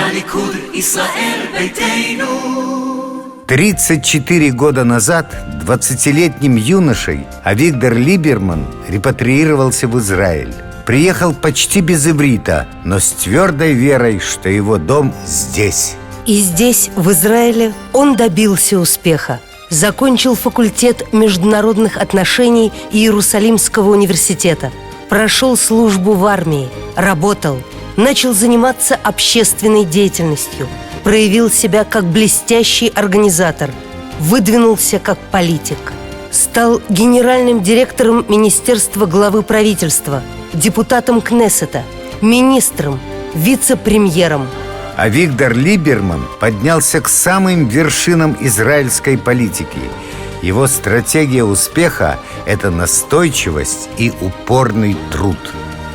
הליכוד, ישראל ביתנו. 34 года назад 20-летним юношей Авигдор Либерман репатриировался в Израиль. Приехал почти без иврита, но с твердой верой, что его дом здесь. И здесь, в Израиле, он добился успеха. Закончил факультет международных отношений Иерусалимского университета. Прошел службу в армии, работал, начал заниматься общественной деятельностью, проявил себя как блестящий организатор, выдвинулся как политик. Стал генеральным директором Министерства главы правительства, депутатом Кнессета, министром, вице-премьером. Авигдор Либерман поднялся к самым вершинам израильской политики. Его стратегия успеха – это настойчивость и упорный труд.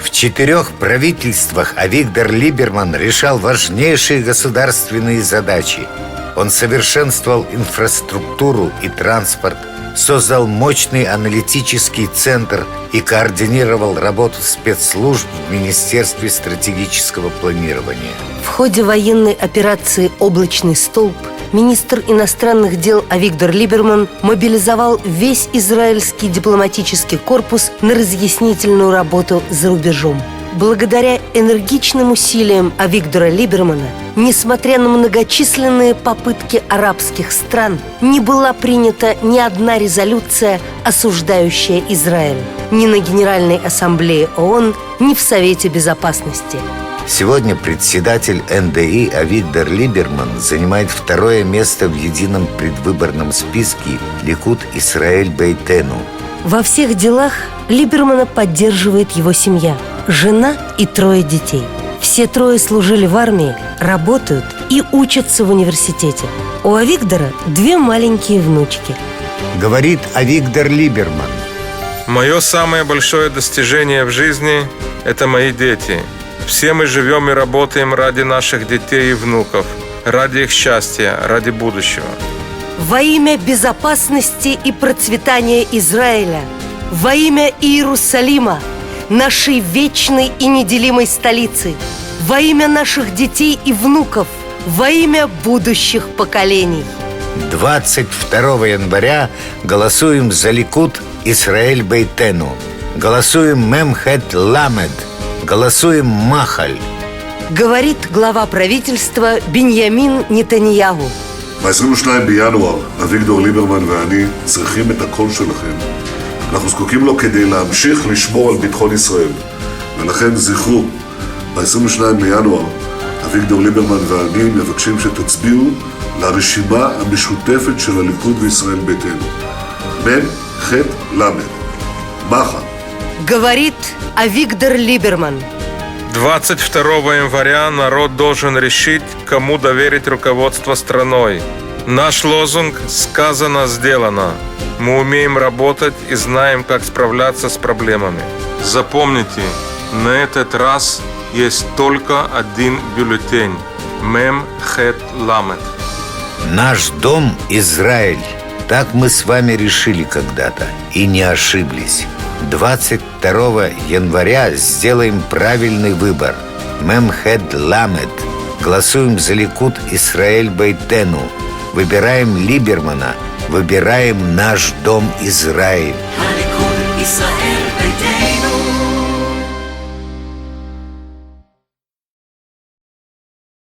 В 4 правительствах Авигдор Либерман решал важнейшие государственные задачи. Он совершенствовал инфраструктуру и транспорт, создал мощный аналитический центр и координировал работу спецслужб в Министерстве стратегического планирования. В ходе военной операции «Облачный столб» министр иностранных дел Авигдор Либерман мобилизовал весь израильский дипломатический корпус на разъяснительную работу за рубежом. Благодаря энергичным усилиям Авигдора Либермана, несмотря на многочисленные попытки арабских стран, не была принята ни одна резолюция, осуждающая Израиль, ни на Генеральной ассамблее ООН, ни в Совете Безопасности. Сегодня председатель НДИ Авигдор Либерман занимает 2-е место в едином предвыборном списке Ликуд Исраэль Бейтену. Во всех делах Либермана поддерживает его семья, жена и 3 детей. Все 3 служили в армии, работают и учатся в университете. У Авигдора 2 маленькие внучки. Говорит Авигдор Либерман: мое самое большое достижение в жизни – это мои дети. Все мы живем и работаем ради наших детей и внуков, ради их счастья, ради будущего. Во имя безопасности и процветания Израиля, во имя Иерусалима, нашей вечной и неделимой столицы, во имя наших детей и внуков, во имя будущих поколений. 22 января голосуем за Ликуд Исраэль Бейтену. Голосуем Мемхет Ламед. Голосуем Махаль. Говорит глава правительства Биньямин Нетаньяху. ב-22 בינואר, אביגדור ליברמן ואני צריכים את הקול שלכם. אנחנו זקוקים לו כדי להמשיך לשמור על ביטחון ישראל. ולכן זכרו, ב-22 בינואר, אביגדור ליברמן ואני מבקשים שתצביעו לרשימה המשותפת של הליכוד וישראל ביתנו. מ' ח' למד. מחל. Говорит Авигдор Либерман. 22 января народ должен решить, кому доверить руководство страной. Наш лозунг «Сказано, сделано». Мы умеем работать и знаем, как справляться с проблемами. Запомните, на этот раз есть только один бюллетень – Мем Хет Ламед. Наш дом – Израиль. Так мы с вами решили когда-то и не ошиблись. 22 января сделаем правильный выбор. Мемхет Ламед. Голосуем за Ликуд Исраэль Бейтену. Выбираем Либермана. Выбираем наш дом Израиль. הליכוד, ישראל